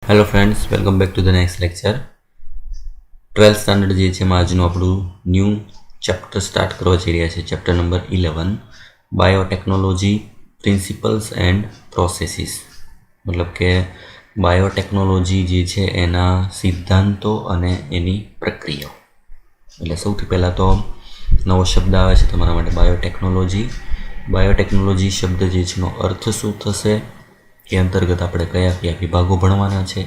Hello friends, welcome back to the next lecture. 12th standard જે છે એમાં આજનું આપણું ન્યૂ ચેપ્ટર સ્ટાર્ટ કરવા જઈ રહ્યા છે. Chapter number 11, biotechnology principles and processes. મતલબ કે બાયોટેકનોલોજી જે છે એના સિદ્ધાંતો અને એની પ્રક્રિયાઓ. એટલે સૌથી પહેલાં તો નવો શબ્દ આવે છે તમારા માટે, બાયોટેકનોલોજી. બાયોટેકનોલોજી શબ્દ જે છે એનો અર્થ શું થશે, એ અંતર્ગત આપણે કયા કયા વિભાગો ભણવાના છે,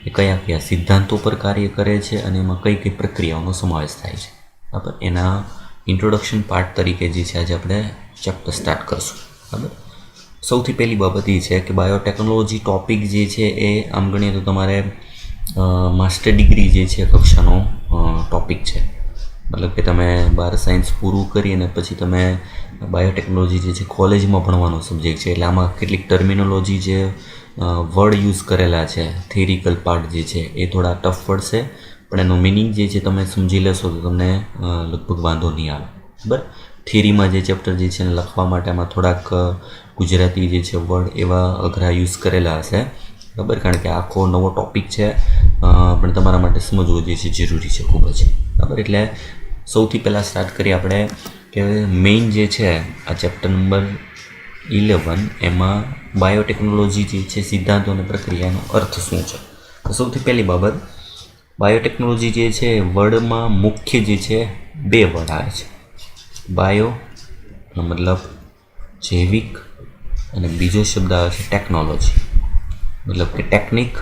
એ કયા કયા સિદ્ધાંતો પર કાર્ય કરે છે અને એમાં કઈ કઈ પ્રક્રિયાઓનો સમાવેશ થાય છે. બરાબર, એના ઇન્ટ્રોડક્શન પાર્ટ તરીકે જે છે આજે આપણે ચેપ્ટર સ્ટાર્ટ કરશું. બરાબર, સૌથી પહેલી બાબત એ છે કે બાયોટેકનોલોજી ટોપિક જે છે એ આમ ગણીએ તો તમારે માસ્ટર ડિગ્રી જે છે કક્ષાનો ટોપિક છે. મતલબ કે તમે 12 સાયન્સ પૂરું કરી અને પછી તમે બાયોટેકનોલોજી જે છે કોલેજમાં ભણવાનો સબ્જેક્ટ છે. એટલે આમાં કેટલીક ટર્મિનોલોજી જે વર્ડ યુઝ કરેલા છે, થિયરિકલ પાર્ટ જે છે એ થોડા ટફ પડશે, પણ એનો મિનિંગ જે છે તમે સમજી લેશો તો તમને લગભગ વાંધો નહીં આવે. બરાબર, થિયરીમાં જે ચેપ્ટર જે છે એને લખવા માટે આમાં થોડાક ગુજરાતી જે છે વર્ડ એવા અઘરા યુઝ કરેલા હશે. બરાબર, કારણ કે આખો નવો ટોપિક છે, પણ તમારા માટે સમજવો જે છે જરૂરી છે ખૂબ જ. બરાબર, એટલે સૌથી પહેલાં સ્ટાર્ટ કરીએ આપણે કે મેઇન જે છે આ ચેપ્ટર નંબર 11 એમાં બાયોટેકનોલોજી જે છે સિદ્ધાંતો અને પ્રક્રિયાનો અર્થ શું છે. તો સૌથી પહેલી બાબત, બાયોટેકનોલોજી જે છે વર્ડમાં મુખ્ય જે છે બે વર્ડ આવે છે. બાયો મતલબ જૈવિક, અને બીજો શબ્દ આવે છે ટેકનોલોજી, મતલબ કે ટેકનિક,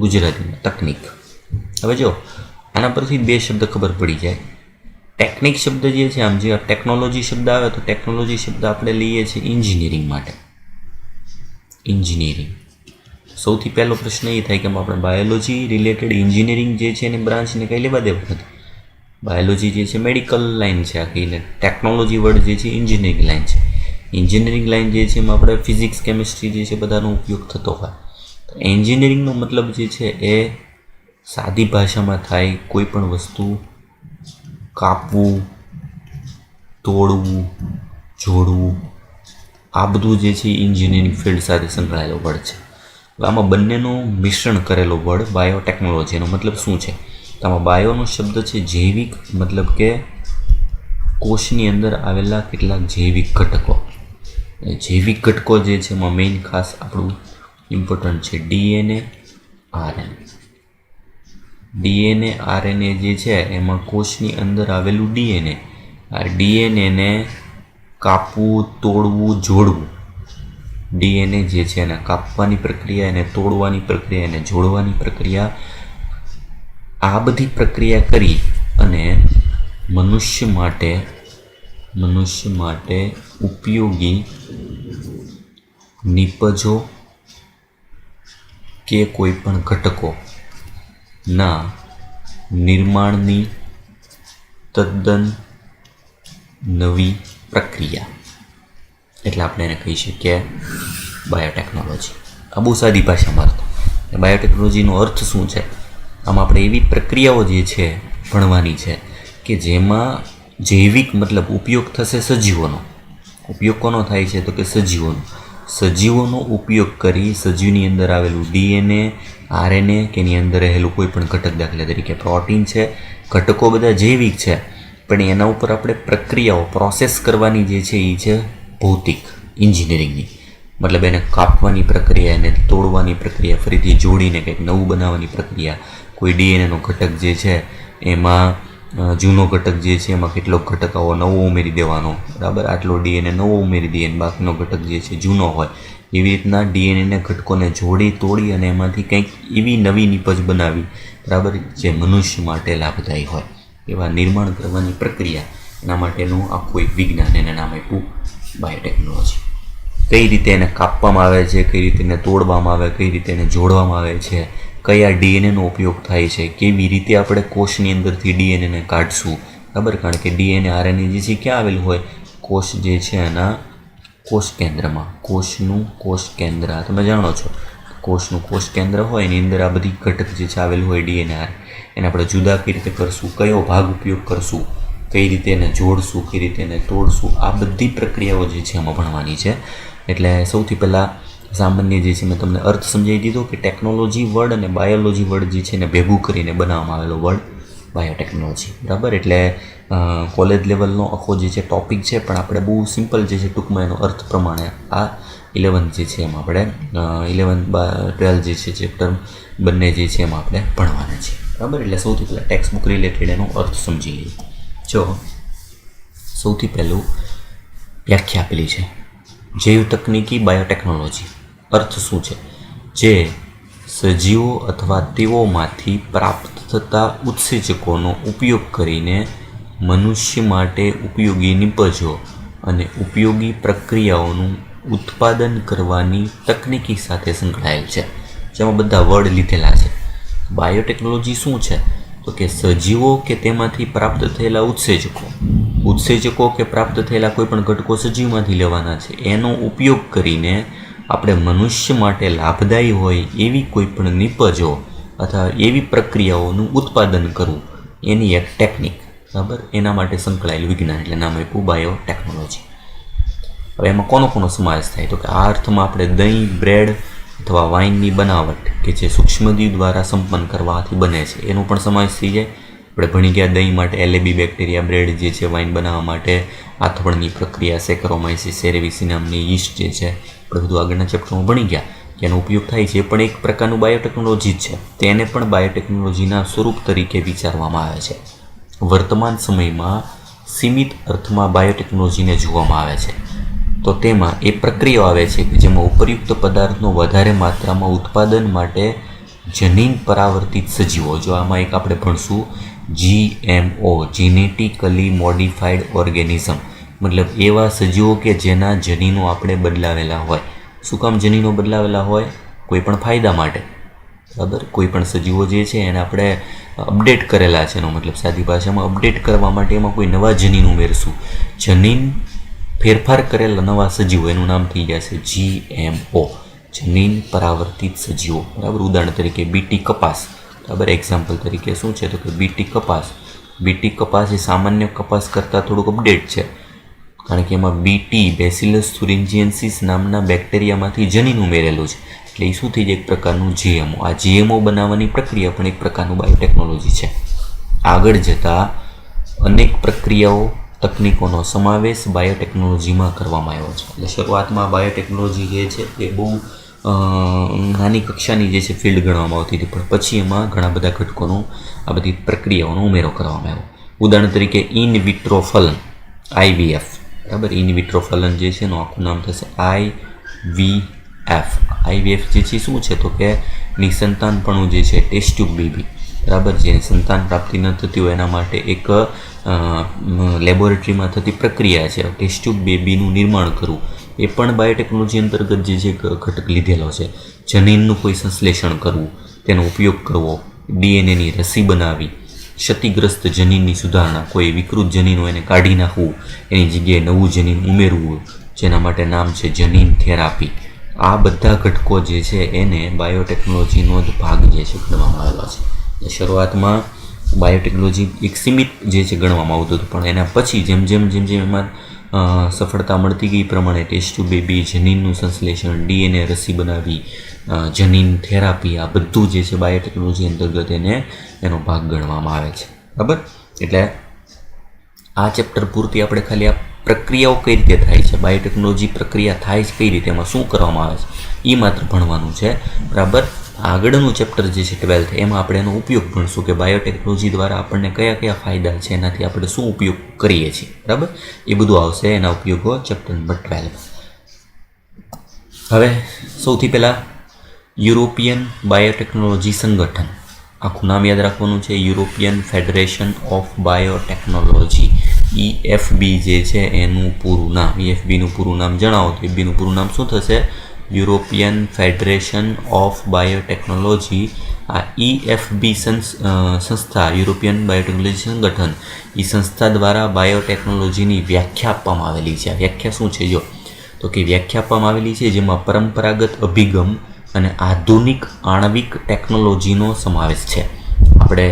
ગુજરાતીમાં તકનિક. હવે જો આના પરથી બે શબ્દ ખબર પડી જાય. ટેકનિક શબ્દ જે છે, આમ જે ટેકનોલોજી શબ્દ આવે તો ટેકનોલોજી શબ્દ આપણે લઈએ છીએ એન્જિનિયરિંગ માટે. એન્જિનિયરિંગ, સૌથી પહેલો પ્રશ્ન એ થાય કે આપણે બાયોલોજી રિલેટેડ એન્જિનિયરિંગ જે છે એની બ્રાન્ચને કંઈ લેવા દેવા નથી. બાયોલોજી જે છે મેડિકલ લાઇન છે આખી, એટલે ટેકનોલોજી વર્ડ જે છે એન્જિનિયરિંગ લાઇન છે. એન્જિનિયરિંગ લાઇન જે છે એમાં આપણે ફિઝિક્સ, કેમિસ્ટ્રી જે છે બધાનો ઉપયોગ થતો હોય. તો એન્જિનિયરિંગનો મતલબ જે છે એ સાદી ભાષામાં થાય કોઈ પણ વસ્તુ કાપવું, તોડવું, જોડવું, આ બધું જે છે એન્જિનિયરિંગ ફિલ્ડ સાથે સંકળાયેલો વર્ડ છે. આમાં બંનેનું મિશ્રણ કરેલો વર્ડ બાયોટેકનોલોજી. એનો મતલબ શું છે? તો આમાં બાયોનો શબ્દ છે જૈવિક, મતલબ કે કોષની અંદર આવેલા કેટલાક જૈવિક ઘટકો. જૈવિક ઘટકો જે છે એમાં મેઇન ખાસ આપણું ઇમ્પોર્ટન્ટ છે ડીએનએ, આરએનએ. ડીએનએ, આરએનએ જે છે એમાં કોષની અંદર આવેલું ડીએનએ, આ ડીએનએને કાપવું, તોડવું, જોડવું. ડીએનએ જે છે એને કાપવાની પ્રક્રિયા, એને તોડવાની પ્રક્રિયા, એને જોડવાની પ્રક્રિયા, આ બધી પ્રક્રિયા કરી અને મનુષ્ય માટે ઉપયોગી નિપજો કે કોઈ પણ ઘટકોના નિર્માણની તદ્દન નવી પ્રક્રિયા, એટલે આપણે એને કહી શકીએ બાયોટેકનોલોજી. આ બહુ સાદી ભાષામાં અર્થ. બાયોટેકનોલોજીનો અર્થ શું છે? આમાં આપણે એવી પ્રક્રિયાઓ જે છે ભણવાની છે કે જેમાં જૈવિક મતલબ ઉપયોગ થશે સજીવોનો. ઉપયોગ કોનો થાય છે? તો કે સજીવોનો. સજીવોનો ઉપયોગ કરી સજીવની અંદર આવેલું ડીએનએ, આરએનએ કે એની અંદર રહેલું કોઈ પણ ઘટક, દાખલા તરીકે પ્રોટીન છે, ઘટકો બધા જૈવિક છે, પણ એના ઉપર આપણે પ્રક્રિયાઓ પ્રોસેસ કરવાની જે છે એ છે ભૌતિક, એન્જિનિયરિંગની. મતલબ એને કાપવાની પ્રક્રિયા, એને તોડવાની પ્રક્રિયા, ફરીથી જોડીને કંઈક નવું બનાવવાની પ્રક્રિયા. કોઈ ડીએનએનો ઘટક જે છે એમાં જૂનો ઘટક જે છે એમાં કેટલો ઘટક આવો નવો ઉમેરી દેવાનો. બરાબર, આટલો ડીએનએ નવો ઉમેરી દઈએ અને બાકીનો ઘટક જે છે જૂનો હોય. એવી રીતના ડીએનએને ઘટકોને જોડી તોડી અને એમાંથી કંઈક એવી નવી નિપજ બનાવી, બરાબર, જે મનુષ્ય માટે લાભદાયી હોય એવા નિર્માણ કરવાની પ્રક્રિયા. એના માટેનું આખું એક વિજ્ઞાન, એને નામ આપ્યું બાયોટેકનોલોજી. કઈ રીતે એને કાપવામાં આવે છે, કઈ રીતે એને તોડવામાં આવે, કઈ રીતે એને જોડવામાં આવે છે, કયા ડીએનએનો ઉપયોગ થાય છે, કેવી રીતે આપણે કોષની અંદરથી ડીએનએને કાઢશું. બરાબર, કારણ કે ડીએનએ, આરએનએ જે છે ક્યાં આવેલું હોય? કોષ જે છે એના કોષ કેન્દ્રમાં. કોષનું કોષ કેન્દ્ર, તમે જાણો છો, કોષનું કોષ કેન્દ્ર હોય એની અંદર આ બધી ઘટક જે છે આવેલું હોય ડીએનએ, આરએનએ. એને આપણે જુદા કઈ રીતે કરશું, કયો ભાગ ઉપયોગ કરશું, કઈ રીતે એને જોડશું, કઈ રીતે એને તોડશું, આ બધી પ્રક્રિયાઓ જે છે એમાં ભણવાની છે. એટલે સૌથી પહેલાં સામાન્ય જે છે મેં તમને અર્થ સમજાવી દીધો કે ટેકનોલોજી વર્ડ અને બાયોલોજી વર્ડ જે છે એને ભેગું કરીને બનાવવામાં આવેલો વર્ડ બાયોટેકનોલોજી, બરાબર. એટલે કોલેજ લેવલનો આખો જે છે ટૉપિક છે, પણ આપણે બહુ સિમ્પલ જે છે ટૂંકમાં એનો અર્થ પ્રમાણે આ 11th જે છે એમાં આપણે 11th 12 જે છે ચેપ્ટર બંને જે છે એમાં આપણે ભણવાના છે, બરાબર. એટલે સૌથી પહેલાં ટેક્સ્ટ બુક રિલેટેડ એનો અર્થ સમજી લઈએ. જો સૌથી પહેલું વ્યાખ્યા આપેલી છે, જૈવ તકનીકી બાયોટેકનોલોજી. અર્થ શું છે? જે સજીવો અથવા તેઓમાંથી પ્રાપ્ત થતા ઉત્સેચકોનો ઉપયોગ કરીને મનુષ્ય માટે ઉપયોગી નિપજો અને ઉપયોગી પ્રક્રિયાઓનું ઉત્પાદન કરવાની તકનીકી સાથે સંકળાયેલ છે. જેમાં બધા વર્ડ લીધેલા છે. બાયોટેકનોલોજી શું છે? તો કે સજીવો કે તેમાંથી પ્રાપ્ત થયેલા ઉત્સેચકો કે પ્રાપ્ત થયેલા કોઈ પણ ઘટકો સજીવમાંથી લેવાના છે, એનો ઉપયોગ કરીને આપણે મનુષ્ય માટે લાભદાયી હોય એવી કોઈ પણ નિપજો અથવા એવી પ્રક્રિયાઓનું ઉત્પાદન કરવું, એની એક ટેકનિક, બરાબર. એના માટે સંકળાયેલું વિજ્ઞાન, એટલે નામ આપ્યું બાયોટેકનોલોજી. હવે એમાં કોનો સમાવેશ થાય? તો કે આ અર્થમાં આપણે દહીં, બ્રેડ અથવા વાઇનની બનાવટ કે જે સૂક્ષ્મજીવ દ્વારા સંપન્ન કરવાથી બને છે એનો પણ સમાવેશ થઈ જાય. આપણે ભણી ગયા દહીં માટે LAB બેક્ટેરિયા, બ્રેડ જે છે વાઇન બનાવવા માટે આથવણની પ્રક્રિયા, સેકરોમાઇસિસ સેરેવિસી નામની યીસ્ટ જે છે, આપણે બધું આગળના ચેપ્ટરમાં ભણી ગયા કે એનો ઉપયોગ થાય છે. એ પણ એક પ્રકારનું બાયોટેકનોલોજી જ છે. તેને પણ બાયોટેકનોલોજીના સ્વરૂપ તરીકે વિચારવામાં આવે છે. વર્તમાન સમયમાં સીમિત અર્થમાં બાયોટેકનોલોજીને જોવામાં આવે છે. તો તેમાં એ પ્રક્રિયાઓ આવે છે કે જેમાં ઉપરયુક્ત પદાર્થનો વધારે માત્રામાં ઉત્પાદન માટે જનીન પરાવર્તિત સજીવો, જો આમાં એક આપણે ભણશું GMO, જીનેટિકલી મોડિફાઈડ ઓર્ગેનિઝમ, મતલબ એવા સજીવો કે જેના જનીનો આપણે બદલાવેલા હોય. શું કામ જનીનો બદલાવેલા હોય? કોઈ પણ ફાયદા માટે, બરાબર. કોઈ પણ સજીવો જે છે એને આપણે અપડેટ કરેલા છે, એનો મતલબ સાદી ભાષામાં અપડેટ કરવા માટે એમાં કોઈ નવા જનીન ઉમેરશું. જનીન ફેરફાર કરેલા નવા સજીવો, એનું નામ થઈ જશે GMO, જનીન પરાવર્તિત સજીવો, બરાબર. ઉદાહરણ તરીકે બીટી કપાસ, બરાબર. એક્ઝામ્પલ તરીકે શું છે? તો કે બીટી કપાસ એ સામાન્ય કપાસ કરતાં થોડુંક અપડેટ છે, કારણ કે એમાં બીટી બેસિલસ thuringiensis નામના બેક્ટેરિયામાંથી જનીન ઉમેરેલું છે. એટલે એ શું થઈ જાય? એક પ્રકારનું GMO. આ GMO બનાવવાની પ્રક્રિયા પણ એક પ્રકારનું બાયોટેકનોલોજી છે. આગળ જતાં અનેક પ્રક્રિયાઓ, તકનીકોનો સમાવેશ બાયોટેકનોલોજીમાં કરવામાં આવ્યો છે. એટલે શરૂઆતમાં બાયોટેકનોલોજી જે છે એ બહુ નાની કક્ષાની જે છે ફિલ્ડ ગણવામાં આવતી હતી, પણ પછી એમાં ઘણા બધા ઘટકોનો, આ બધી પ્રક્રિયાઓનો ઉમેરો કરવામાં આવ્યો. ઉદાહરણ તરીકે ઇન વિટ્રો ફલન, IVF, બરાબર. ઇન વિટ્રો ફલન જે છે એનું આખું નામ થશે IVF. IVF જે છે શું છે? તો કે નિસંતાનપણું જે છે, ટેસ્ટ ટ્યુબ બેબી, બરાબર. જે સંતાન પ્રાપ્તિ ન થતી હોય એના માટે એક લેબોરેટરીમાં થતી પ્રક્રિયા છે ટેસ્ટ ટ્યુબ બેબીનું નિર્માણ કરવું. એ પણ બાયોટેકનોલોજી અંતર્ગત જે છે ઘટક લીધેલો છે. જનીનનું કોઈ સંશ્લેષણ કરવું, તેનો ઉપયોગ કરવો, DNAની રસી બનાવી, ક્ષતિગ્રસ્ત જનીનની સુધારણા, કોઈ વિકૃત જનીન હોય એને કાઢી નાખવું, એની જગ્યાએ નવું જનીન ઉમેરવું, જેના માટે નામ છે જનીન થેરાપી. આ બધા ઘટકો જે છે એને બાયોટેકનોલોજીનો જ ભાગ જે છે ગણવામાં આવેલો છે. શરૂઆતમાં બાયોટેકનોલોજી એક સીમિત જે છે ગણવામાં આવતું હતું, પણ એના પછી જેમ જેમ એમાં સફળતા મળતી ગઈ પ્રમાણે ટેસ્ટ ટ્યુબ બેબી, જનીનનું સંશ્લેષણ, DNA રસી બનાવી, જનીન થેરાપી, આ બધું જે છે બાયોટેકનોલોજી અંતર્ગત એનો ભાગ ગણવામાં આવે છે, બરાબર. એટલે આ ચેપ્ટર પૂરતી આપણે ખાલી આ પ્રક્રિયાઓ કઈ રીતે થાય છે, બાયોટેકનોલોજી પ્રક્રિયા થાય છે કઈ રીતે, એમાં શું કરવામાં આવે છે, એ માત્ર ભણવાનું છે, બરાબર. આગળનું ચેપ્ટર જે છે 12th, એમાં આપણે એનો ઉપયોગ ભણશું કે બાયોટેકનોલોજી દ્વારા આપણને કયા કયા ફાયદા છે, એનાથી આપણે શું ઉપયોગ કરીએ છીએ, બરાબર. એ બધું આવશે, એના ઉપયોગો ચેપ્ટર નંબર 12. હવે સૌથી પહેલાં યુરોપિયન બાયોટેકનોલોજી સંગઠન, આખું નામ યાદ રાખવાનું છે, European federation of biotechnology, EFB જે છે એનું પૂરું નામ, EFBનું પૂરું નામ જણાવો તો EFBનું પૂરું નામ શું થશે? European federation of biotechnology. આ EFB સંસ્થા, યુરોપિયન બાયોટેકનોલોજી સંગઠન, એ સંસ્થા દ્વારા બાયોટેકનોલોજીની વ્યાખ્યા આપવામાં આવેલી છે. આ વ્યાખ્યા શું છે? જો તો કે વ્યાખ્યા આપવામાં આવેલી છે જેમાં પરંપરાગત અભિગમ અને આધુનિક આણ્વિક ટેકનોલોજીનો સમાવેશ છે. આપણે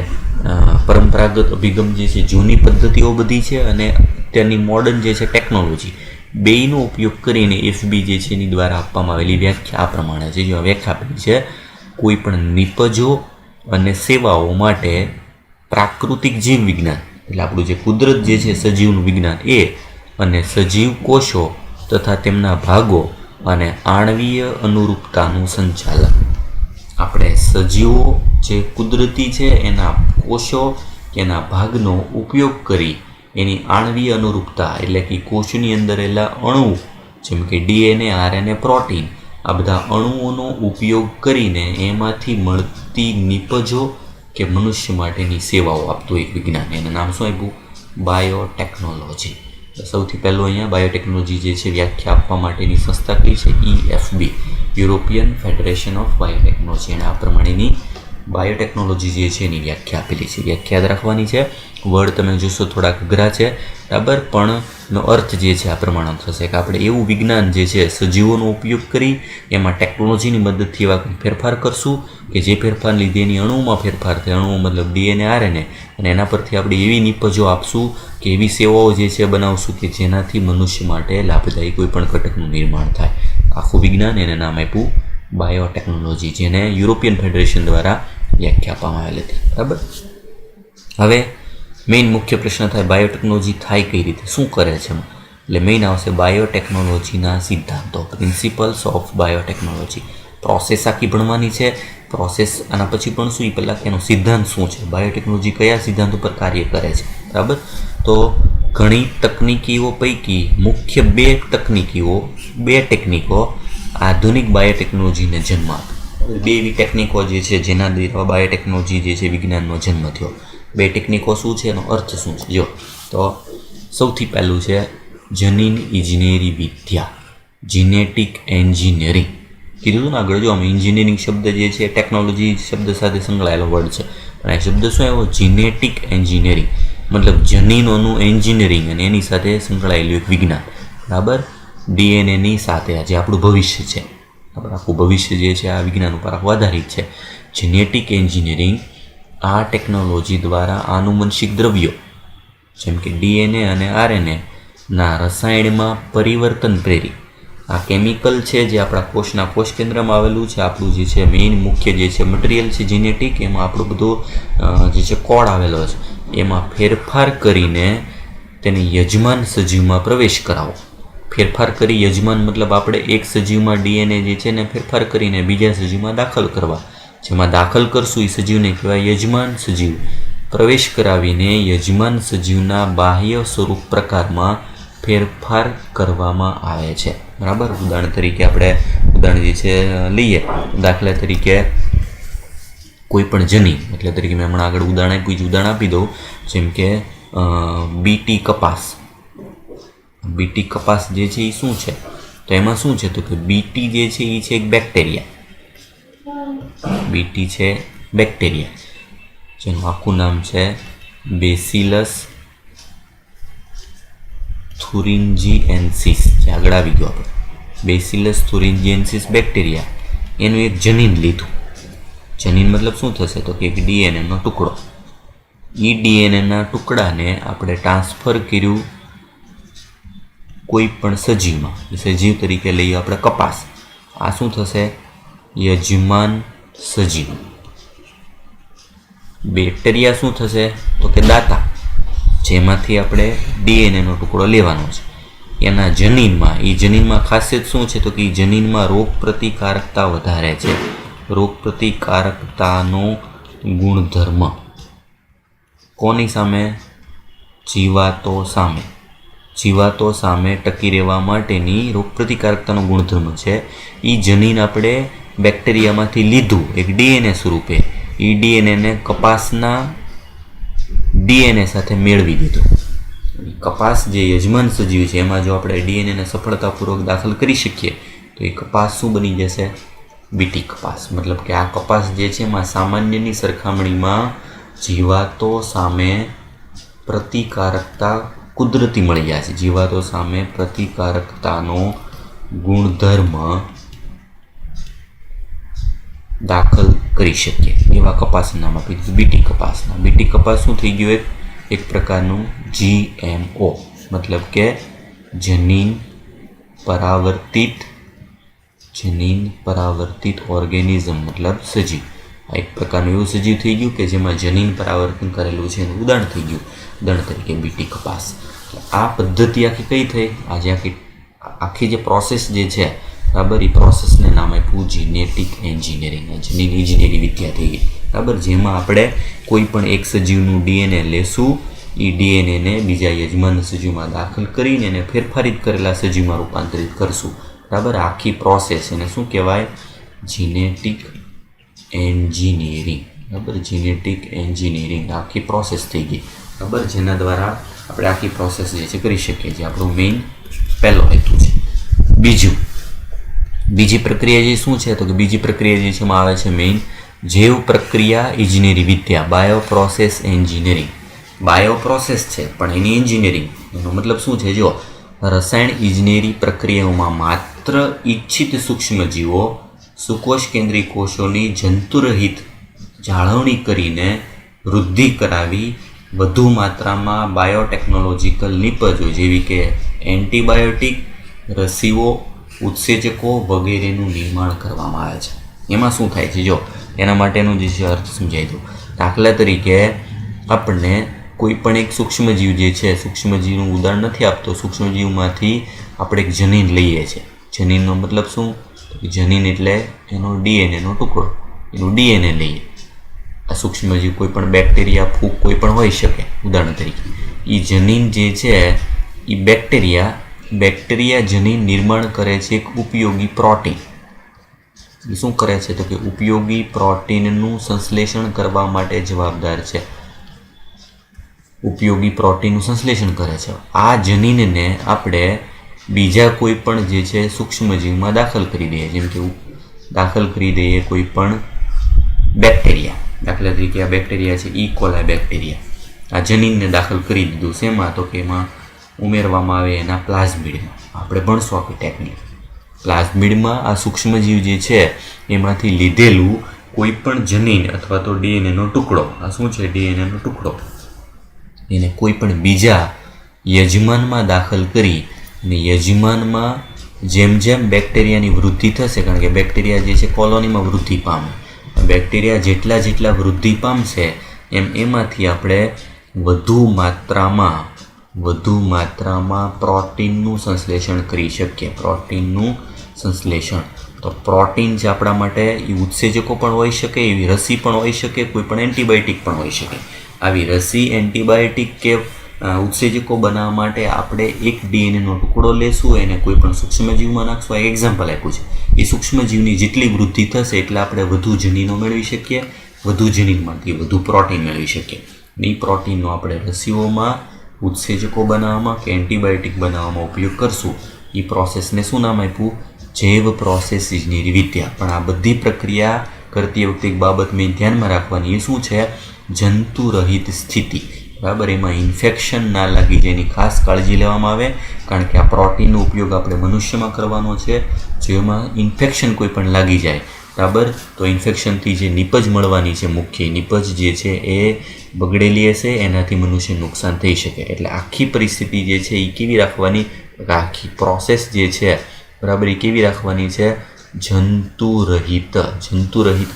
પરંપરાગત અભિગમ જે છે, જૂની પદ્ધતિઓ બધી છે, અને અત્યારની મોડર્ન જે છે ટેકનોલોજી, બેયનો ઉપયોગ કરીને એફબી જે છે એની દ્વારા આપવામાં આવેલી વ્યાખ્યા આ પ્રમાણે છે. જો વ્યાખ્યા આપેલી છે, કોઈ પણ નિપજો અને સેવાઓ માટે પ્રાકૃતિક જીવ વિજ્ઞાન એટલે આપણું જે કુદરત જે છે સજીવનું વિજ્ઞાન એ અને સજીવ કોષો તથા તેમના ભાગો અને આણ્વીય અનુરૂપતાનું સંચાલન. આપણે સજીવો જે કુદરતી છે એના કોષો એના ભાગનો ઉપયોગ કરી એની આણ્વીય અનુરૂપતા એટલે કે કોષની અંદર રહેલા અણુ જેમ કે ડીએનએ, આરએનએ, પ્રોટીન આ બધા અણુઓનો ઉપયોગ કરીને એમાંથી મળતી નિપજો કે મનુષ્ય માટેની સેવાઓ આપતું એક વિજ્ઞાન. એનું નામ શું આપ્યું? બાયોટેકનોલોજી. સૌથી પહેલું અહીંયા બાયોટેકનોલોજી જે છે વ્યાખ્યા આપવા માટેની સંસ્થા કઈ છે? EFB, European federation of biotechnology. અને આ પ્રમાણેની બાયોટેકનોલોજી જે છે એની વ્યાખ્યા આપેલી છે. વ્યાખ્યા યાદ રાખવાની છે. વર્ડ તમે જોશો થોડાક અઘરા છે, બરાબર, પણ નો અર્થ જે છે આ પ્રમાણે થશે કે આપણે એવું વિજ્ઞાન જે છે સજીવોનો ઉપયોગ કરી એમાં ટેકનોલોજીની મદદથી એવા ફેરફાર કરશું કે જે ફેરફાર લીધે એની અણુમાં ફેરફાર થાય. અણુ મતલબ ડીએનએ, આરએનએ, અને એના પરથી આપણે એવી નિપજો આપશું કે એવી સેવાઓ જે છે બનાવશું કે જેનાથી મનુષ્ય માટે લાભદાયી કોઈ પણ ઘટકનું નિર્માણ થાય. આખું વિજ્ઞાન એને નામ આપ્યું બાયોટેકનોલોજી, જેને યુરોપિયન ફેડરેશન દ્વારા વ્યાખ્યા આપવામાં આવેલી હતી. બરાબર. હવે મેઇન મુખ્ય પ્રશ્ન થાય બાયોટેકનોલોજી થાય કઈ રીતે, શું કરે છે? એટલે મેઇન આવશે બાયોટેકનોલોજીના સિદ્ધાંતો, પ્રિન્સિપલ્સ ઓફ બાયોટેકનોલોજી. પ્રોસેસ આખી ભણવાની છે. પ્રોસેસ આના પછી ભણશું, એ પહેલાં એનો સિદ્ધાંત શું છે, બાયોટેકનોલોજી કયા સિદ્ધાંત ઉપર કાર્ય કરે છે. બરાબર. તો ઘણી તકનીકીઓ પૈકી મુખ્ય બે ટેકનિકો આધુનિક બાયોટેકનોલોજીને જન્મ આપ્યો. બે એવી ટેકનિકો જે છે જેના દ્વારા બાયોટેકનોલોજી જે છે વિજ્ઞાનનો જન્મ થયો. બે ટેકનિકો શું છે, એનો અર્થ શું છે? જો તો સૌથી પહેલું છે જનીન ઇજનેરી વિદ્યા, જીનેટિક એન્જિનિયરિંગ. કીધું હતું ને આગળ, જો અમે એન્જિનિયરિંગ શબ્દ જે છે ટેકનોલોજી શબ્દ સાથે સંકળાયેલો વર્ડ છે, પણ એ શબ્દ શું આવ્યો? જીનેટિક એન્જિનિયરિંગ, મતલબ જનીનોનું એન્જિનિયરિંગ અને એની સાથે સંકળાયેલું એક વિજ્ઞાન. બરાબર. ડીએનએની સાથે જે આપણું ભવિષ્ય છે, આખું ભવિષ્ય જે છે આ વિજ્ઞાન ઉપર આધારિત છે. જીનેટિક એન્જિનિયરિંગ આ ટેકનોલોજી દ્વારા આનુવંશિક દ્રવ્યો જેમ કે ડીએનએ અને આરએનએ ના રસાયણમાં પરિવર્તન પ્રેરી આ કેમિકલ છે જે આપણા કોષના કોષ કેન્દ્રમાં આવેલું છે. આપણું જે છે મેઇન મુખ્ય જે છે મટીરિયલ છે જીનેટિક, એમાં આપણું બધું જે છે કોડ આવેલો છે, એમાં ફેરફાર કરીને તેને યજમાન સજીવમાં પ્રવેશ કરાવો. ફેરફાર કરી યજમાન મતલબ આપણે એક સજીવમાં ડીએનએ જે છે ને ફેરફાર કરીને બીજા સજીવમાં દાખલ કરવા. જેમાં દાખલ કરશું એ સજીવને કહેવાય યજમાન સજીવ. પ્રવેશ કરાવીને યજમાન સજીવના બાહ્ય સ્વરૂપ પ્રકારમાં ફેરફાર કરવામાં આવે છે. બરાબર. ઉદાહરણ તરીકે આપણે ઉદાહરણ જે છે લઈએ, દાખલા તરીકે કોઈ પણ જનીન, એટલે તરીકે મેં હમણાં આગળ ઉદાહરણ આપી દઉં, જેમ કે બીટી કપાસ. બીટી કપાસ જે છે એ શું છે? તો એમાં શું છે તો કે બીટી જે છે એ છે એક બેક્ટેરિયા. બીટી છે બેક્ટેરિયા, જેનું આખું નામ છે બેસિલસ થુરિન્જીએન્સિસ, જે આગળ આવી ગયો આપણે. બેસિલસ થુરિન્જીએન્સિસ બેક્ટેરિયા, એનું એક જનીન લીધું. જનીન મતલબ શું થશે તો કે એક ડીએનએનો ટુકડો. એ ડીએનએના ટુકડાને આપણે ટ્રાન્સફર કર્યું કોઈ પણ સજીવમાં. સજીવ તરીકે લઈએ આપણે કપાસ. આ શું થશે? યજમાન સજીવ. બેક્ટેરિયા શું થશે તો કે દાતા, જેમાંથી આપણે ડીએનએનો ટુકડો લેવાનો છે. એના જનીનમાં, એ જનીનમાં ખાસિયત શું છે તો કે એ જનીનમાં રોગ પ્રતિકારકતા વધારે છે. રોગ પ્રતિકારકતાનો ગુણધર્મ કોની સામે? જીવાતો સામે. જીવાતો સામે ટકી રહેવા માટેની રોગ પ્રતિકારકતાનો ગુણધર્મ છે. એ જનીન આપણે બેક્ટેરિયામાંથી લીધું એક ડીએનએ સ્વરૂપે. એ ડીએનએને કપાસના ડીએનએ સાથે મેળવી દીધું. કપાસ જે યજમાન સજીવ છે એમાં જો આપણે ડીએનએને સફળતાપૂર્વક દાખલ કરી શકીએ તો એ કપાસ શું બની જશે? બીટી કપાસ. મતલબ કે આ કપાસ જે છે એમાં સામાન્યની સરખામણીમાં જીવાતો સામે પ્રતિકારકતા કુદરતી મળી જાય છે. જીવાતો સામે પ્રતિકારકતાનો ગુણધર્મ દાખલ કરી શકીએ એવા કપાસનું નામ આપી દીધું બીટી કપાસના. બીટી કપાસ શું થઈ ગયું? એક પ્રકારનું GMO, મતલબ કે જનીન પરાવર્તિત ઓર્ગેનિઝમ મતલબ સજીવ. આ એક પ્રકારનું એવું સજીવ થઈ ગયું કે જેમાં જનીન પરાવર્તન કરેલું છે એનું ઉદાહરણ થઈ ગયું. ઉદાહરણ તરીકે બીટી કપાસ. આ પદ્ધતિ આખી કઈ થઈ? આજે આખી જે પ્રોસેસ જે છે બરાબર, એ પ્રોસેસને નામ આપ્યું જીનેટિક એન્જિનિયરિંગ. જનીન ઇજનેરી વિદ્યા થઈ ગઈ બરાબર, જેમાં આપણે કોઈ પણ એક સજીવનું ડીએનએ લેશું, એ ડીએનએને બીજા યજમાન સજીવમાં દાખલ કરીને એને ફેરફારિત કરેલા સજીવમાં રૂપાંતરિત કરશું બરાબર. આખી પ્રોસેસ એને શું કહેવાય? જીનેટિક એન્જિનિયરિંગ બરાબર. જીનેટિક એન્જિનિયરિંગ આખી પ્રોસેસ થઈ ગઈ બરાબર, જેના દ્વારા આપણે આખી પ્રોસેસ જે છે કરી શકીએ છીએ. આપણું મેઇન પહેલો હેતુ છે. બીજી પ્રક્રિયા જે શું છે તો કે બીજી પ્રક્રિયા જે છે એમાં આવે છે મેઇન જૈવ પ્રક્રિયા ઇજનેરી વિદ્યા, બાયોપ્રોસેસ એન્જિનિયરિંગ. બાયોપ્રોસેસ છે પણ એની એન્જિનિયરિંગ, એનો મતલબ શું છે? જો રસાયણ ઇજનેરી પ્રક્રિયાઓમાં માત્ર ઈચ્છિત સૂક્ષ્મજીવો સુકોષ કેન્દ્રીય કોષોની જંતુરહિત જાળવણી કરીને વૃદ્ધિ કરાવી વધુ માત્રામાં બાયોટેકનોલોજીકલ નિપજો જેવી કે એન્ટીબાયોટિક, રસીઓ, ઉત્સેચકો વગેરેનું નિર્માણ કરવામાં આવે છે. એમાં શું થાય છે? જો એના માટેનું જે છે અર્થ સમજાઈ દો. દાખલા તરીકે આપણને કોઈ પણ એક સૂક્ષ્મજીવ જે છે, સૂક્ષ્મજીવનું ઉદાહરણ નથી આપતો, સૂક્ષ્મજીવમાંથી આપણે એક જનીન લઈએ છીએ. જનીનનો મતલબ શું? જનીન એટલે એનો ડીએનએનો ટુકડો, એનું ડીએનએ લઈએ. આ સૂક્ષ્મજીવ કોઈ પણ બેક્ટેરિયા, ફૂગ કોઈ પણ હોઈ શકે ઉદાહરણ તરીકે. એ જનીન જે છે એ બેક્ટેરિયા જનીન નિર્માણ કરે છે એક ઉપયોગી પ્રોટીન. એ શું કરે છે તો કે ઉપયોગી પ્રોટીનનું સંશ્લેષણ કરવા માટે જવાબદાર છે. ઉપયોગી પ્રોટીનનું સંશ્લેષણ કરે છે. આ જનીનને આપણે બીજા કોઈ પણ જે છે સૂક્ષ્મજીવમાં દાખલ કરી દઈએ, જેમ કે દાખલ કરી દઈએ કોઈ પણ બેક્ટેરિયા. દાખલા તરીકે આ બેક્ટેરિયા છે ઈ કોલાય બેક્ટેરિયા. આ જનીનને દાખલ કરી દીધું શેમાં તો કે એમાં ઉમેરવામાં આવે એના પ્લાઝમિડમાં. આપણે ભણશું આખી ટેકનિક. પ્લાઝમિડમાં આ સૂક્ષ્મજીવ જે છે એમાંથી લીધેલું કોઈ પણ જનીન અથવા તો ડીએનએનો ટુકડો, આ શું છે? ડીએનએનો ટુકડો, એને કોઈ પણ બીજા યજમાનમાં દાખલ કરી અને યજમાનમાં જેમ જેમ બેક્ટેરિયાની વૃદ્ધિ થશે, કારણ કે બેક્ટેરિયા જે છે કોલોનીમાં વૃદ્ધિ પામે, બેક્ટેરિયા જેટલા વૃદ્ધિ પામશે એમાંથી આપણે વધુ માત્રામાં પ્રોટીનનું સંશ્લેષણ કરી શકીએ. પ્રોટીનનું સંશ્લેષણ, તો પ્રોટીન જે આપણા માટે એ ઉત્સેચકો પણ હોઈ શકે, એવી રસી પણ હોઈ શકે, કોઈ પણ એન્ટીબાયોટિક પણ હોઈ શકે. આવી રસી, એન્ટીબાયોટિક કે ઉત્સેચકો બનાવવા માટે આપણે એક ડીએનએનો ટુકડો લેશું, એને કોઈ પણ સૂક્ષ્મજીવમાં નાખશું. આ એક્ઝામ્પલ આપ્યું છે. એ સૂક્ષ્મજીવની જેટલી વૃદ્ધિ થશે એટલે આપણે વધુ જનીનો મેળવી શકીએ, વધુ જનીનમાંથી વધુ પ્રોટીન મેળવી શકીએ. એ પ્રોટીનનો આપણે રસીઓમાં, ઉત્સેચકો બનાવવામાં કે એન્ટીબાયોટિક બનાવવામાં ઉપયોગ કરશું. એ પ્રોસેસને શું નામ આપ્યું? જૈવ પ્રોસેસ ઇજનેરી વિદ્યા. પણ આ બધી પ્રક્રિયા કરતી વખતે એક બાબત મેં ધ્યાનમાં રાખવાની, એ શું છે? જંતુરહિત સ્થિતિ બરાબર. એમાં ઇન્ફેક્શન ના લાગી જાય એની ખાસ કાળજી લેવામાં આવે, કારણ કે આ પ્રોટીનનો ઉપયોગ આપણે મનુષ્યમાં કરવાનો છે. જેમાં ઇન્ફેક્શન કોઈ પણ લાગી જાય બરાબર, તો ઇન્ફેક્શનથી જે નિપજ મળવાની છે, મુખ્ય નિપજ જે છે એ બગડેલી હશે, એનાથી મનુષ્યને નુકસાન થઈ શકે. એટલે આખી પરિસ્થિતિ જે છે એ કેવી રાખવાની? આખી પ્રોસેસ જે છે બરાબર એ કેવી રાખવાની છે? જંતુરહિત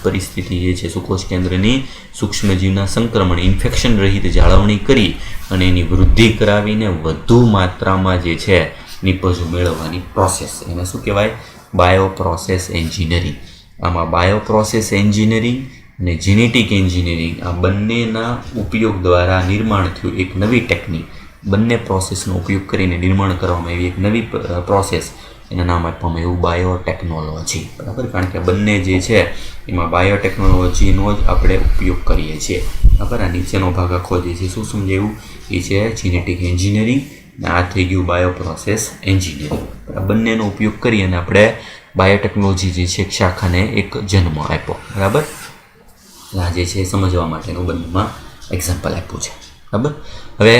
પરિસ્થિતિ જે છે સુકોષ કેન્દ્રની સૂક્ષ્મજીવના સંક્રમણ, ઇન્ફેક્શન રહિત જાળવણી કરી અને એની વૃદ્ધિ કરાવીને વધુ માત્રામાં જે છે નિપજો મેળવવાની પ્રોસેસ, એને શું કહેવાય? Bioprocess engineering. આમાં બાયોપ્રોસેસ એન્જિનિયરિંગ અને જેનેટિક એન્જિનિયરિંગ આ બંનેના ઉપયોગ દ્વારા નિર્માણ થયું એક નવી ટેકનિક. બંને પ્રોસેસનો ઉપયોગ કરીને નિર્માણ કરવામાં આવી એક નવી પ્રોસેસ, એનું નામ આપવામાં એવું બાયોટેકનોલોજી બરાબર. કારણ કે બંને જે છે એમાં બાયોટેકનોલોજીનો જ આપણે ઉપયોગ કરીએ છીએ બરાબર. આ નીચેનો ભાગ આખો જે છે શું સમજાયું? એ છે જીનેટિક એન્જિનિયરિંગ અને આ થઈ ગયું બાયોપ્રોસેસ એન્જિનિયરિંગ. આ બંનેનો ઉપયોગ કરી અને આપણે બાયોટેકનોલોજી જે છે શાખાને એક જન્મ આપ્યો બરાબર. આ જે છે સમજવા માટેનું બંનેમાં એક્ઝામ્પલ આપ્યું છે બરાબર. હવે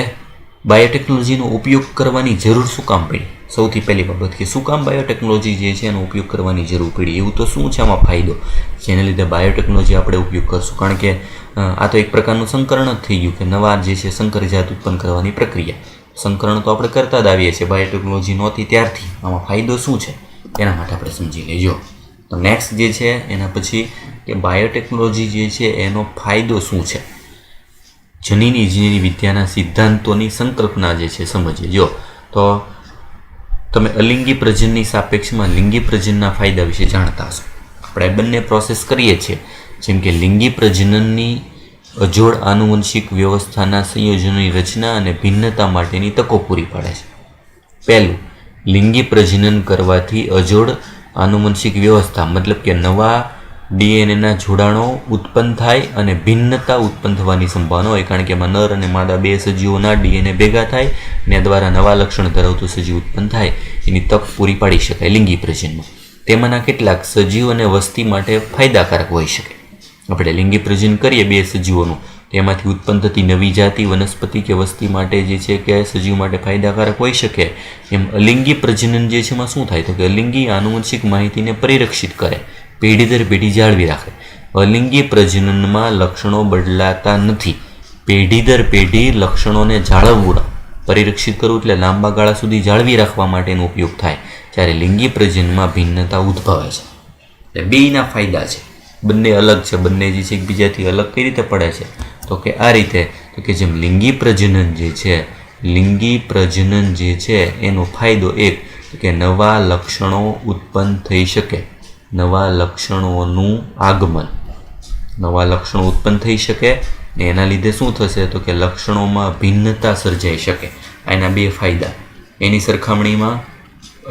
બાયોટેકનોલોજીનો ઉપયોગ કરવાની જરૂર શું કામ પડી? સૌથી પહેલી બાબત કે શું કામ બાયોટેકનોલોજી જે છે એનો ઉપયોગ કરવાની જરૂર પડી? એવું તો શું છે આમાં ફાયદો જેને લીધે બાયોટેકનોલોજી આપણે ઉપયોગ કરશું? કારણ કે આ તો એક પ્રકારનું સંકરણ જ થઈ ગયું કે નવા જે છે સંકરજાત ઉત્પન્ન કરવાની પ્રક્રિયા. સંકરણ તો આપણે કરતા જ આવીએ છીએ, બાયોટેકનોલોજી નહોતી ત્યારથી. આમાં ફાયદો શું છે એના માટે આપણે સમજી લેજો. તો નેક્સ્ટ જે છે એના પછી કે બાયોટેકનોલોજી જે છે એનો ફાયદો શું છે. જનીન ઇજનેરી વિદ્યાના સિદ્ધાંતોની સંકલ્પના જે છે સમજીએ. જો તો તમે અલિંગી પ્રજનનની સાપેક્ષમાં લિંગી પ્રજનનના ફાયદા વિશે જાણતા હશો. આપણે બંને પ્રોસેસ કરીએ છીએ, જેમ કે લિંગી પ્રજનનની અજોડ આનુવંશિક વ્યવસ્થાના સંયોજનોની રચના અને ભિન્નતા માટેની તકો પૂરી પાડે છે. પહેલું, લિંગી પ્રજનન કરવાથી અજોડ આનુવંશિક વ્યવસ્થા મતલબ કે નવા ડીએનએના જોડાણો ઉત્પન્ન થાય અને ભિન્નતા ઉત્પન્ન થવાની સંભાવના હોય, કારણ કે એમાં નર અને માદા બે સજીવોના ડીએનએ ભેગા થાય ને દ્વારા નવા લક્ષણ ધરાવતું સજીવ ઉત્પન્ન થાય એની તક પૂરી પાડી શકાય લિંગી પ્રજનનમાં. તેમાંના કેટલાક સજીવ અને વસ્તી માટે ફાયદાકારક હોઈ શકે. આપણે લિંગી પ્રજનન કરીએ બે સજીવોનું, તેમાંથી ઉત્પન્ન થતી નવી જાતિ વનસ્પતિ કે વસ્તી માટે જે છે કે સજીવ માટે ફાયદાકારક હોઈ શકે. એમ અલિંગી પ્રજનન જે છે એમાં શું થાય તો કે અલિંગી આનુવંશિક માહિતીને પરિરક્ષિત કરે, પેઢી દર પેઢી જાળવી રાખે. અલિંગી પ્રજનનમાં લક્ષણો બદલાતા નથી, પેઢી દર પેઢી લક્ષણોને જાળવવું, પરિરક્ષિત કરવું એટલે લાંબા ગાળા સુધી જાળવી રાખવા માટેનો ઉપયોગ થાય. જ્યારે લિંગી પ્રજનનમાં ભિન્નતા ઉદ્ભવે છે. એટલે બેયના ફાયદા છે, બંને અલગ છે. બંને જે છે એકબીજાથી અલગ કઈ રીતે પડે છે તો કે આ રીતે, તો કે જેમ લિંગી પ્રજનન જે છે, લિંગી પ્રજનન જે છે એનો ફાયદો એક કે નવા લક્ષણો ઉત્પન્ન થઈ શકે, નવા લક્ષણોનું આગમન, નવા લક્ષણો ઉત્પન્ન થઈ શકે ને એના લીધે શું થશે તો કે લક્ષણોમાં ભિન્નતા સર્જાઈ શકે. એના બે ફાયદા. એની સરખામણીમાં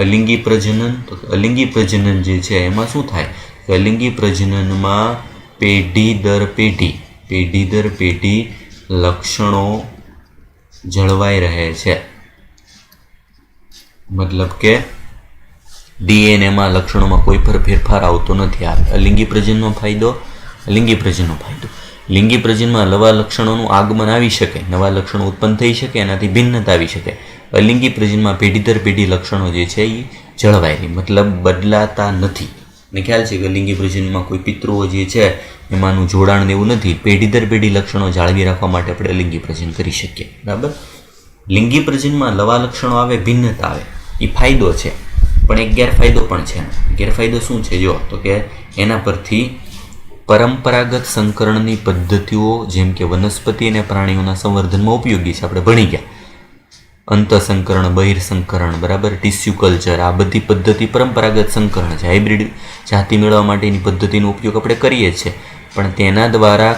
અલિંગી પ્રજનન, તો અલિંગી પ્રજનન જે છે એમાં શું થાય, અલિંગી પ્રજનનમાં પેઢી દર પેઢી લક્ષણો જળવાઈ રહે છે. મતલબ કે ડીએનએમાં લક્ષણોમાં કોઈ પર ફેરફાર આવતો નથી. આ અલિંગી પ્રજનનનો ફાયદો. લિંગી પ્રજનનનો ફાયદો, લિંગી પ્રજનનમાં નવા લક્ષણોનું આગમન આવી શકે, નવા લક્ષણો ઉત્પન્ન થઈ શકે, એનાથી ભિન્નતા આવી શકે. અલિંગી પ્રજનનમાં પેઢી દર પેઢી લક્ષણો જે છે એ જળવાય રહે, મતલબ બદલાતા નથી. ને ખ્યાલ છે કે લિંગી પ્રજનનમાં કોઈ પિતૃઓ જે છે એમાંનું જોડાણ એવું નથી. પેઢી દર પેઢી લક્ષણો જાળવી રાખવા માટે આપણે લિંગી પ્રજનન કરી શકીએ. બરાબર. લિંગી પ્રજનનમાં નવા લક્ષણો આવે, ભિન્નતા આવે, એ ફાયદો છે. પણ એક ગેરફાયદો પણ છે. ગેરફાયદો શું છે જો તો કે એના પરથી પરંપરાગત સંકરણની પદ્ધતિઓ જેમ કે વનસ્પતિ અને પ્રાણીઓના સંવર્ધનમાં ઉપયોગી છે, આપણે ભણી ગયા. અંતઃસંકરણ, બહિર્સંકરણ, બરાબર, ટિશ્યુ કલ્ચર, આ બધી પદ્ધતિ પરંપરાગત સંકરણ છે. હાઇબ્રિડ જાતિ મેળવવા માટેની પદ્ધતિનો ઉપયોગ આપણે કરીએ છીએ, પણ તેના દ્વારા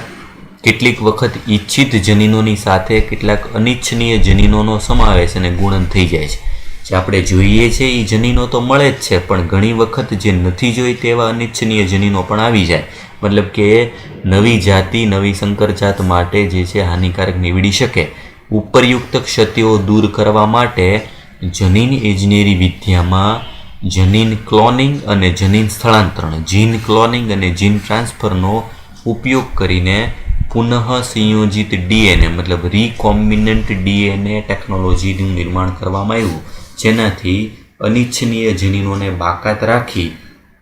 કેટલીક વખત ઈચ્છિત જનીનોની સાથે કેટલાક અનિચ્છનીય જનીનોનો સમાવેશ અને ગુણન થઈ જાય છે. જે આપણે જોઈએ છે એ જનીનો તો મળે જ છે, પણ ઘણી વખત જે નથી જોઈ તેવા અનિચ્છનીય જનીનો પણ આવી જાય. મતલબ કે નવી જાતિ, નવી સંકર જાત માટે જે છે હાનિકારક નીવડી શકે. ઉપરયુક્ત ક્ષતિઓ દૂર કરવા માટે જનીન ઇજનેરી વિદ્યામાં જનીન ક્લોનિંગ અને જનીન સ્થળાંતરણ, જીન ક્લોનિંગ અને જીન ટ્રાન્સફરનો ઉપયોગ કરીને પુનઃ સંયોજિત ડીએનએ મતલબ રીકોમ્બિનન્ટ ડીએનએ ટેકનોલોજીનું નિર્માણ કરવામાં આવ્યું, જેનાથી અનિચ્છનીય જનીનોને બાકાત રાખી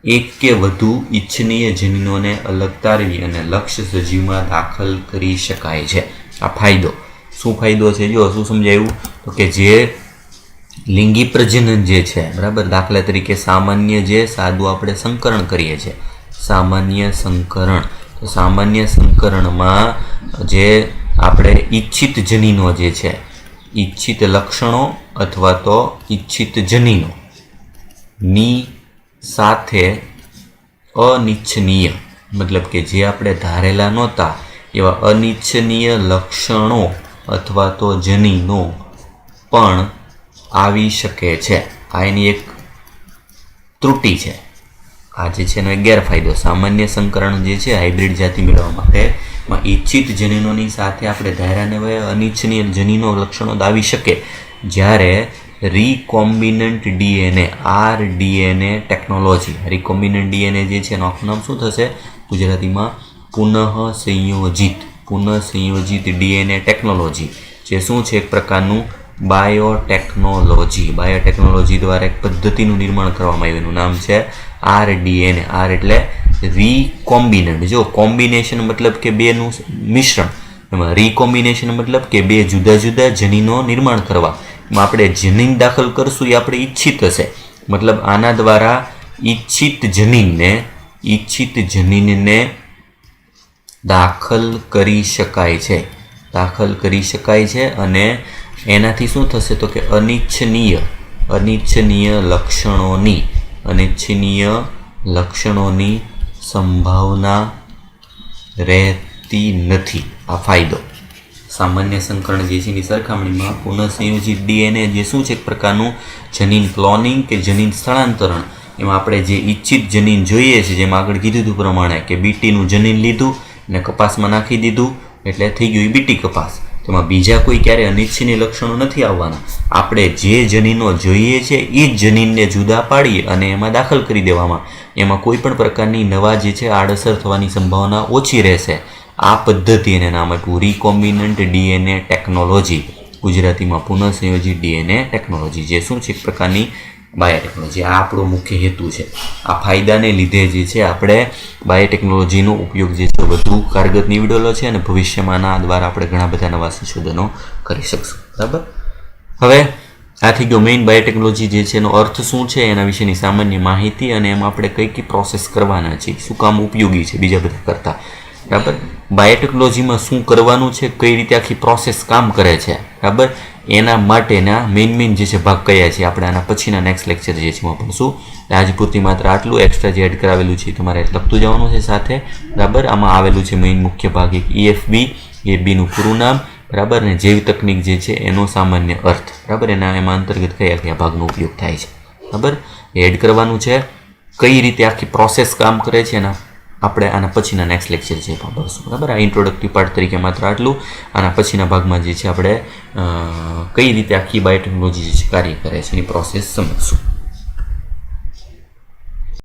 એક કે વધુ ઇચ્છનીય જનીનોને અલગ તારવી અને લક્ષ્ય સજીવમાં દાખલ કરી શકાય છે. આ ફાયદો. શું ફાયદો છે જો શું સમજાયું તો કે જે લિંગી પ્રજનન જે છે, બરાબર, દાખલા તરીકે સામાન્ય જે સાદું આપણે સંકરણ કરીએ છીએ, સામાન્ય સંકરણ, તો સામાન્ય સંકરણમાં જે આપણે ઈચ્છિત જનીનો જે છે, ઈચ્છિત લક્ષણો અથવા તો ઈચ્છિત જનીનો ની સાથે અનિચ્છનીય મતલબ કે જે આપણે ધારેલા નહોતા એવા અનિચ્છનીય લક્ષણો અથવા તો જનીનો પણ આવી શકે છે. આ એની એક ત્રુટિ છે. આ જે છે એનો એક ગેરફાયદો. સામાન્ય સંકરણ જે છે હાઇબ્રિડ જાતિ મેળવવા માટે ઈચ્છિત જનીનોની સાથે આપણે ધાર્યાને હવે અનિચ્છનીય જનીનો લક્ષણો આવી શકે. જ્યારે રીકોમ્બિનન્ટ ડીએનએ, આરડીએનએ ટેકનોલોજી, રીકોમ્બિનન્ટ ડીએનએ જે છે એનું આખું નામ શું થશે ગુજરાતીમાં? પુનઃ સંયોજિત ડીએનએ ટેકનોલોજી, જે શું છે એક પ્રકારનું બાયોટેકનોલોજી. બાયોટેકનોલોજી દ્વારા એક પદ્ધતિનું નિર્માણ કરવામાં આવ્યું, એનું નામ છે આરડીએનએ. આર એટલે રીકોમ્બિનન્ટ. જો કોમ્બિનેશન મતલબ કે બેનું મિશ્રણ, એમાં રીકોમ્બિનેશન મતલબ કે બે જુદા જુદા જનીનો નિર્માણ કરવા, એમાં આપણે જનીન દાખલ કરશું એ આપણે ઈચ્છિત હશે, મતલબ આના દ્વારા ઈચ્છિત જનીનને દાખલ કરી શકાય છે અને એનાથી શું થશે તો કે અનિચ્છનીય લક્ષણોની સંભાવના રહેતી નથી. આ ફાયદો. સામાન્ય સંકરણ જે છે એની સરખામણીમાં પુનઃસંયોજિત ડીએનએ જે શું છે એક પ્રકારનું જનીન ક્લોનિંગ કે જનીન સ્થળાંતરણ, એમાં આપણે જે ઈચ્છિત જનીન જોઈએ છે, જેમ આગળ કીધું હતું પ્રમાણે કે બીટીનું જનીન લીધું ને કપાસમાં નાખી દીધું એટલે થઈ ગયું બીટી કપાસ. તેમાં બીજા કોઈ ક્યારે અનિચ્છનીય લક્ષણો નથી આવવાના. આપણે જે જનીનો જોઈએ છે એ જ જનીનને જુદા પાડીએ અને એમાં દાખલ કરી દેવામાં, એમાં કોઈ પણ પ્રકારની નવા જે છે આડઅસર થવાની સંભાવના ઓછી રહેશે. આ પદ્ધતિ એને નામ આપ્યું રિકોમ્બિનન્ટ ડીએનએ ટેકનોલોજી, ગુજરાતીમાં પુનઃસંયોજિત ડીએનએ ટેકનોલોજી, જે શું છે એક પ્રકારની બાયોટેકનોલોજી. આ આપણો મુખ્ય હેતુ છે. આ ફાયદાને લીધે જે છે આપણે બાયોટેકનોલોજીનો ઉપયોગ જે છે વધુ કારગર નીવડેલો છે અને ભવિષ્યમાં આના દ્વારા આપણે ઘણા બધા નવા સંશોધનો કરી શકશું. બરાબર. હવે આ થઈ ગયો મેઇન બાયોટેકનોલોજી જે છે એનો અર્થ શું છે એના વિશેની સામાન્ય માહિતી, અને એમાં આપણે કઈ કઈ પ્રોસેસ કરવાના છે, શું કામ ઉપયોગી છે બીજા બધા કરતાં. બરાબર. બાયોટેકનોલોજીમાં શું કરવાનું છે, કઈ રીતે આખી પ્રોસેસ કામ કરે છે, બરાબર, એના માટેના મેઇન જે છે ભાગ કયા છે આપણે આના પછીના નેક્સ્ટ લેક્ચર જે છે એમાં ભણશું. આજ પૂરતી માત્ર આટલું. એક્સ્ટ્રા જે એડ કરાવેલું છે તમારે લખતું જવાનું છે સાથે. બરાબર. આમાં આવેલું છે મેઇન મુખ્ય ભાગ એક EFB, એ બીનું પૂરું નામ, બરાબર, અને જૈવ તકનીક જે છે એનો સામાન્ય અર્થ, બરાબર, એમાં અંતર્ગત કયા કયા ભાગનો ઉપયોગ થાય છે, બરાબર, એ એડ કરવાનું છે. કઈ રીતે આખી પ્રોસેસ કામ કરે છે એના આપણે આના પછીના નેક્સ્ટ લેક્ચર છે એમાં ભણશું. બરાબર. આ ઇન્ટ્રોડક્ટિવ પાર્ટ તરીકે માત્ર આટલું. આના પછીના ભાગમાં જે છે આપણે કઈ રીતે આખી બાયોટેકનોલોજી જે છે કાર્ય કરે છે એની પ્રોસેસ સમજશું.